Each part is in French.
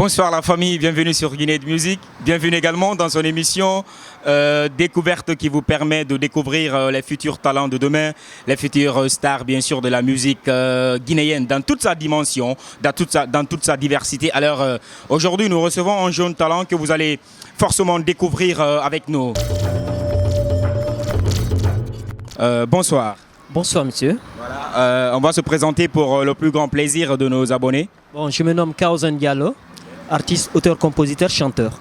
Bonsoir la famille, bienvenue sur Guinée de Musique. Bienvenue également dans son émission Découverte qui vous permet de découvrir les futurs talents de demain, les futures stars bien sûr de la musique guinéenne dans toute sa dimension, dans toute sa diversité. Alors aujourd'hui nous recevons un jeune talent que vous allez forcément découvrir avec nous. Bonsoir. Bonsoir monsieur. Voilà, on va se présenter pour le plus grand plaisir de nos abonnés. Bon, je me nomme Kaozen Diallo, artiste, auteur, compositeur, chanteur.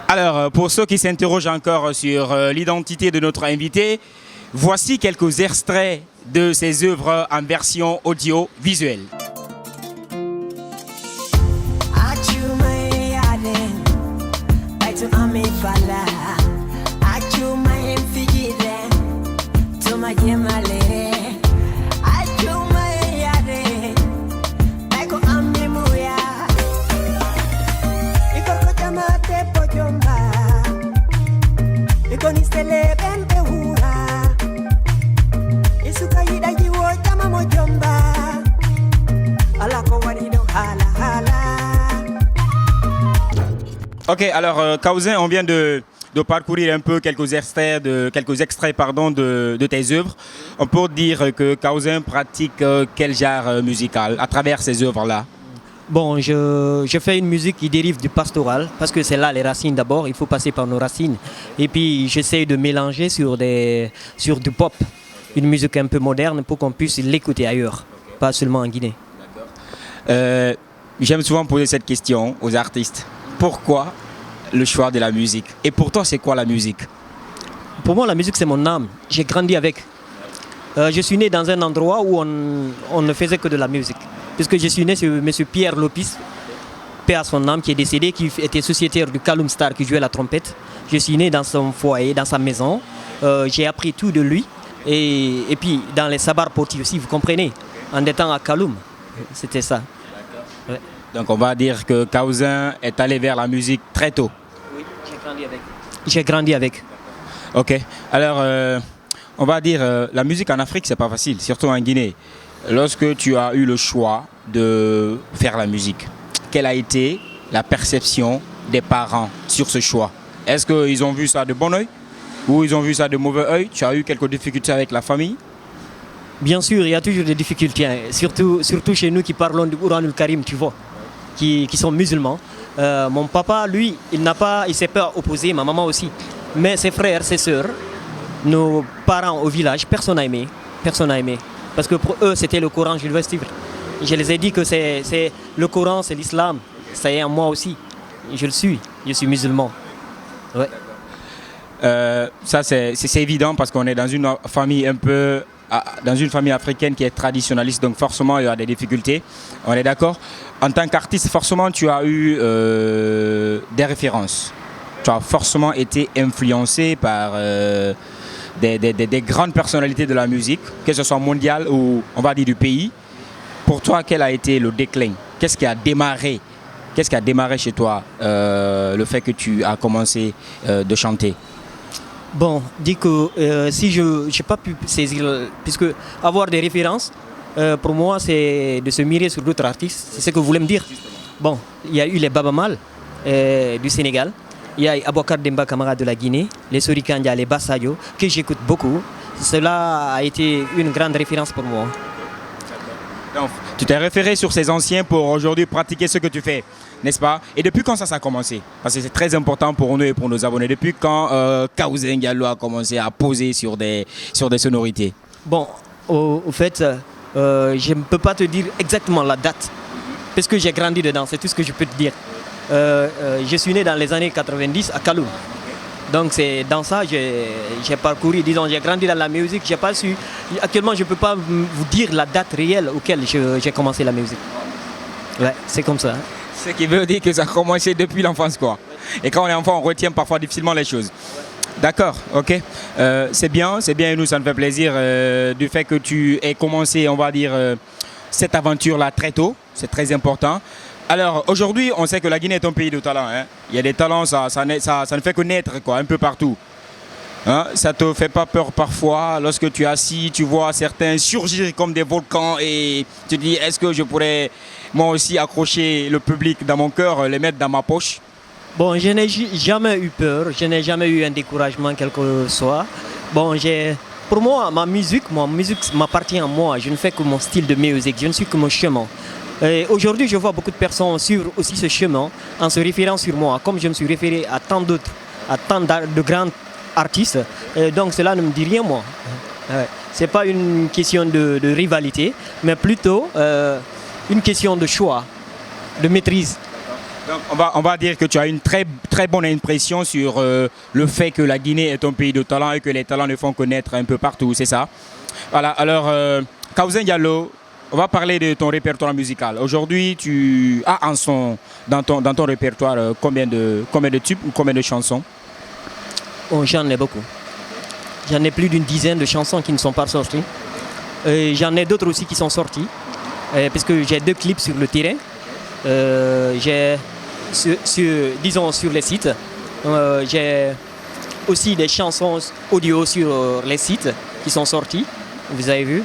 Alors, pour ceux qui s'interrogent encore sur l'identité de notre invité, voici quelques extraits de ses œuvres en version audio-visuelle. Ok, alors Kaozen, on vient de parcourir un peu quelques extraits de tes œuvres. On peut dire que Kaozen pratique quel genre musical à travers ces œuvres-là? Bon, je fais une musique qui dérive du pastoral, parce que c'est là les racines d'abord, il faut passer par nos racines. Et puis j'essaie de mélanger sur du pop, une musique un peu moderne pour qu'on puisse l'écouter ailleurs, pas seulement en Guinée. J'aime souvent poser cette question aux artistes. Pourquoi le choix de la musique? Et pour toi, c'est quoi la musique? Pour moi, la musique, c'est mon âme. J'ai grandi avec. Je suis né dans un endroit où on ne faisait que de la musique. Puisque je suis né sur M. Pierre Lopis, paix à son âme, qui est décédé, qui était sociétaire du Kaloum Star, qui jouait la trompette. Je suis né dans son foyer, dans sa maison. J'ai appris tout de lui. Et puis, dans les sabars portis aussi, vous comprenez, en étant à Kaloum, c'était ça. Ouais. Donc on va dire que Kaozen est allé vers la musique très tôt. Oui, j'ai grandi avec. Ok. Alors, on va dire, la musique en Afrique, c'est pas facile, surtout en Guinée. Lorsque tu as eu le choix de faire la musique, quelle a été la perception des parents sur ce choix? Est-ce qu'ils ont vu ça de bon oeil ou ils ont vu ça de mauvais oeil? Tu as eu quelques difficultés avec la famille? Bien sûr, il y a toujours des difficultés, hein. Surtout chez nous qui parlons du Qur'an al-Karim, tu vois, qui sont musulmans. Mon papa, lui, il s'est pas opposé, ma maman aussi. Mais ses frères, ses sœurs, nos parents au village, personne n'a aimé. Personne n'a aimé. Parce que pour eux, c'était le Coran, je le suivre. Je les ai dit que c'est le Coran, c'est l'islam. Ça y est, moi aussi. Je le suis. Je suis musulman. Ouais. Ça, c'est évident parce qu'on est dans une famille dans une famille africaine qui est traditionnaliste, donc forcément il y a des difficultés, on est d'accord. En tant qu'artiste, forcément tu as eu des références, tu as forcément été influencé par des grandes personnalités de la musique, que ce soit mondiale ou on va dire du pays. Pour toi, quel a été le déclin? Qu'est-ce qui a démarré chez toi le fait que tu as commencé de chanter? Bon, dis que si je n'ai pas pu saisir, puisque avoir des références, pour moi, c'est de se mirer sur d'autres artistes. C'est ce que vous voulez me dire. Bon, il y a eu les Baba Mal du Sénégal, il y a Abouakar Demba Camara de la Guinée, les Sorikandia, les Bassayo, que j'écoute beaucoup. Cela a été une grande référence pour moi. Donc, tu t'es référé sur ces anciens pour aujourd'hui pratiquer ce que tu fais, n'est-ce pas? Et depuis quand ça a commencé? Parce que c'est très important pour nous et pour nos abonnés. Depuis quand Kaozen Diallo a commencé à poser sur des sonorités? Bon, au fait, je ne peux pas te dire exactement la date, parce que j'ai grandi dedans, c'est tout ce que je peux te dire. Je suis né dans les années 90 à Kaloum. Donc c'est dans ça que j'ai parcouru, disons, j'ai grandi dans la musique, j'ai pas su. Actuellement, je ne peux pas vous dire la date réelle auquel j'ai commencé la musique. Ouais, c'est comme ça. Hein. Ce qui veut dire que ça a commencé depuis l'enfance, quoi. Et quand on est enfant, on retient parfois difficilement les choses. D'accord, ok. C'est bien, et nous, ça nous fait plaisir du fait que tu aies commencé, on va dire, cette aventure-là très tôt. C'est très important. Alors aujourd'hui, on sait que la Guinée est un pays de talent. Hein. Il y a des talents, ça ne fait que naître quoi, un peu partout. Hein, ça te fait pas peur parfois lorsque tu es assis, tu vois certains surgir comme des volcans et tu te dis est-ce que je pourrais moi aussi accrocher le public dans mon cœur, les mettre dans ma poche? Bon, je n'ai jamais eu peur, je n'ai jamais eu un découragement quel que soit. Bon, pour moi, ma musique m'appartient à moi. Je ne fais que mon style de musique, je ne suis que mon chemin. Aujourd'hui, je vois beaucoup de personnes suivre aussi ce chemin en se référant sur moi, comme je me suis référé à tant d'autres, à tant de grands artistes. Donc cela ne me dit rien, moi. Ce n'est pas une question de rivalité, mais plutôt une question de choix, de maîtrise. Donc on va dire que tu as une très, très bonne impression sur le fait que la Guinée est un pays de talent et que les talents le font connaître un peu partout, c'est ça? Voilà, alors Kaousin Diallo, on va parler de ton répertoire musical. Aujourd'hui, tu as dans ton répertoire combien de tubes ou combien de chansons? Oh, j'en ai beaucoup. J'en ai plus d'une dizaine de chansons qui ne sont pas sorties. J'en ai d'autres aussi qui sont sorties, parce que j'ai 2 clips sur le terrain. J'ai disons sur les sites. J'ai aussi des chansons audio sur les sites qui sont sorties. Vous avez vu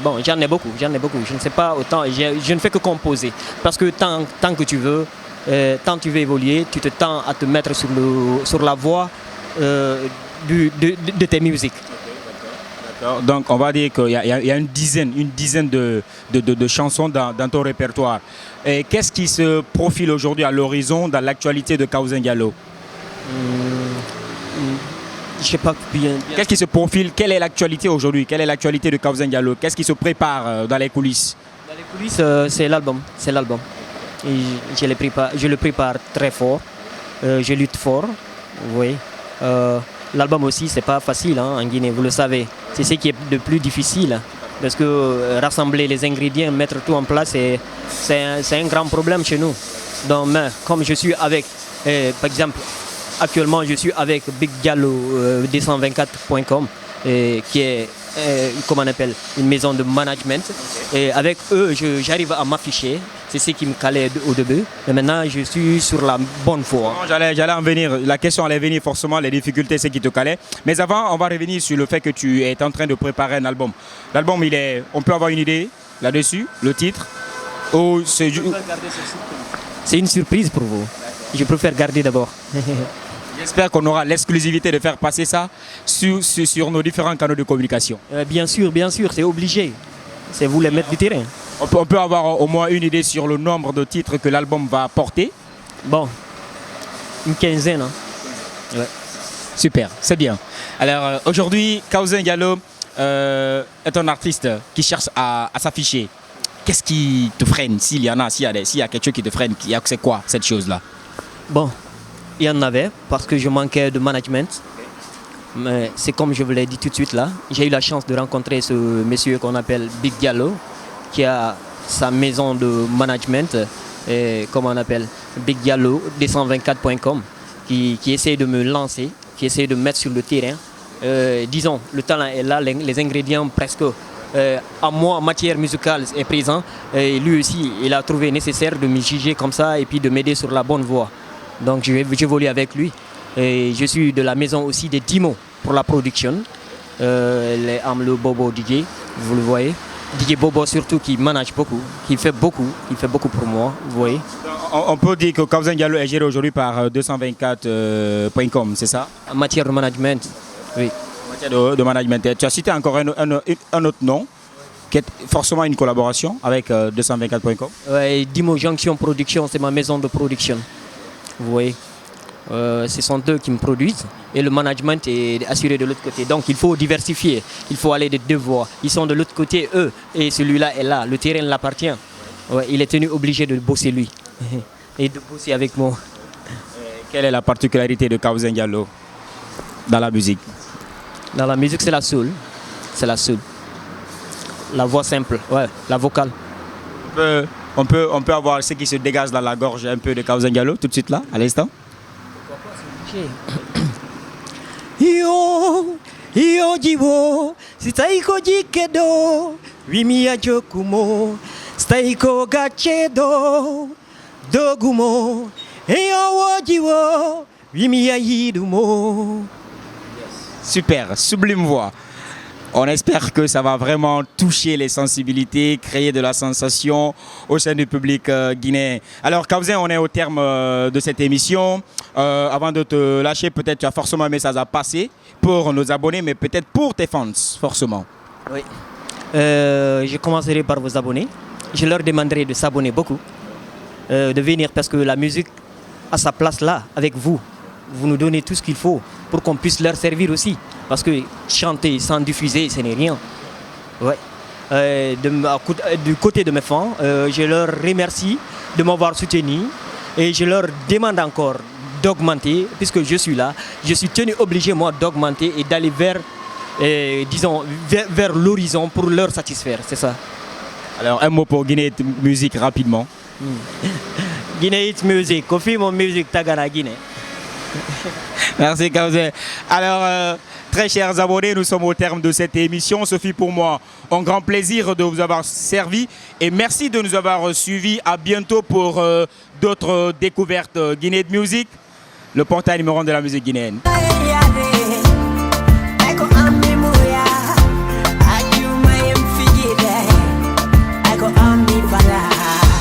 bon, j'en ai beaucoup. Je ne sais pas autant. Je ne fais que composer. Parce que tant que tu veux, tant tu veux évoluer, tu te tends à te mettre sur la voie de tes musiques. Donc on va dire qu'il y a une dizaine de chansons dans ton répertoire. Et qu'est-ce qui se profile aujourd'hui à l'horizon dans l'actualité de Kaousin Diallo? Je sais pas bien. Qu'est-ce qui se profile? Quelle est l'actualité aujourd'hui? Quelle est l'actualité de Kaousin Diallo? Qu'est-ce qui se prépare dans les coulisses? Dans les coulisses, c'est l'album. Et je le prépare très fort. Je lutte fort. Oui. L'album aussi, c'est pas facile en Guinée, vous le savez. C'est ce qui est le plus difficile. Parce que rassembler les ingrédients, mettre tout en place, c'est un grand problème chez nous. Donc, comme je suis avec, par exemple, actuellement, je suis avec Big Diallo 224.com, qui est comment on appelle, une maison de management. Et avec eux, j'arrive à m'afficher. C'est ce qui me calait au début. Et maintenant, je suis sur la bonne voie. J'allais en venir. La question allait venir forcément, les difficultés, c'est qui te calait. Mais avant, on va revenir sur le fait que tu es en train de préparer un album. L'album, on peut avoir une idée là-dessus, le titre? C'est une surprise pour vous. Je préfère garder d'abord. J'espère qu'on aura l'exclusivité de faire passer ça sur nos différents canaux de communication. Bien sûr, c'est obligé. C'est vous les maîtres du terrain. On peut avoir au moins une idée sur le nombre de titres que l'album va porter? Bon, une quinzaine. Ouais. Super, c'est bien. Alors aujourd'hui, Kaousin Diallo est un artiste qui cherche à s'afficher. Qu'est-ce qui te freine? S'il y a quelque chose qui te freine, c'est quoi cette chose-là? Bon, il y en avait parce que je manquais de management. Mais c'est comme je vous l'ai dit tout de suite là. J'ai eu la chance de rencontrer ce monsieur qu'on appelle Big Diallo, qui a sa maison de management, comment on appelle, Big Diallo 224.com, qui essaie de me lancer, qui essaie de me mettre sur le terrain. Disons, le talent est là, les ingrédients presque en moi, en matière musicale est présent. Et lui aussi, il a trouvé nécessaire de me juger comme ça et puis de m'aider sur la bonne voie. Donc j'évolue avec lui. Et je suis de la maison aussi des Dimo pour la production. Les Amlo Bobo DJ, vous le voyez. DJ Bobo surtout qui manage beaucoup, qui fait beaucoup pour moi, vous voyez. On peut dire que Kaousin Diallo est géré aujourd'hui par 224.com, c'est ça? En matière de management, oui. En matière de management. Tu as cité encore un autre nom, qui est forcément une collaboration avec 224.com. Oui, Dimo Junction Production, c'est ma maison de production, vous voyez. Ce sont eux qui me produisent et le management est assuré de l'autre côté. Donc il faut diversifier, il faut aller de deux voies. Ils sont de l'autre côté, eux, et celui-là est là. Le terrain l'appartient. Ouais, il est tenu obligé de bosser lui et de bosser avec moi. Quelle est la particularité de Kaousin Diallo dans la musique? Dans la musique, c'est la soul. C'est la soul. La voix simple, ouais, la vocale. On peut avoir ce qui se dégage dans la gorge un peu de Kaousin Diallo tout de suite là, à l'instant. Yo jiwo sitaiko jikedo wimia jokumo sitaiko gachedo dogumo yo jiwo wimia yidumo. Super, sublime voix. On espère que ça va vraiment toucher les sensibilités, créer de la sensation au sein du public guinéen. Alors Kawzé, on est au terme de cette émission. Avant de te lâcher, peut-être tu as forcément un message à passer pour nos abonnés, mais peut-être pour tes fans, forcément. Oui. Je commencerai par vos abonnés. Je leur demanderai de s'abonner beaucoup, de venir parce que la musique a sa place là, avec vous. Vous nous donnez tout ce qu'il faut pour qu'on puisse leur servir aussi. Parce que chanter sans diffuser, ce n'est rien. Ouais. Du côté de mes fans, je leur remercie de m'avoir soutenu et je leur demande encore d'augmenter, puisque je suis là. Je suis tenu obligé, moi, d'augmenter et d'aller vers l'horizon pour leur satisfaire. C'est ça. Alors, un mot pour Guinée Musique rapidement. Guinée Musique, Kofi mon musique Tagana Guinée. Merci Kawzé. Alors, très chers abonnés, nous sommes au terme de cette émission. Ce fut pour moi un grand plaisir de vous avoir servi et merci de nous avoir suivis. À bientôt pour d'autres découvertes Guinée Musique, le portail numéro 1 de la musique guinéenne.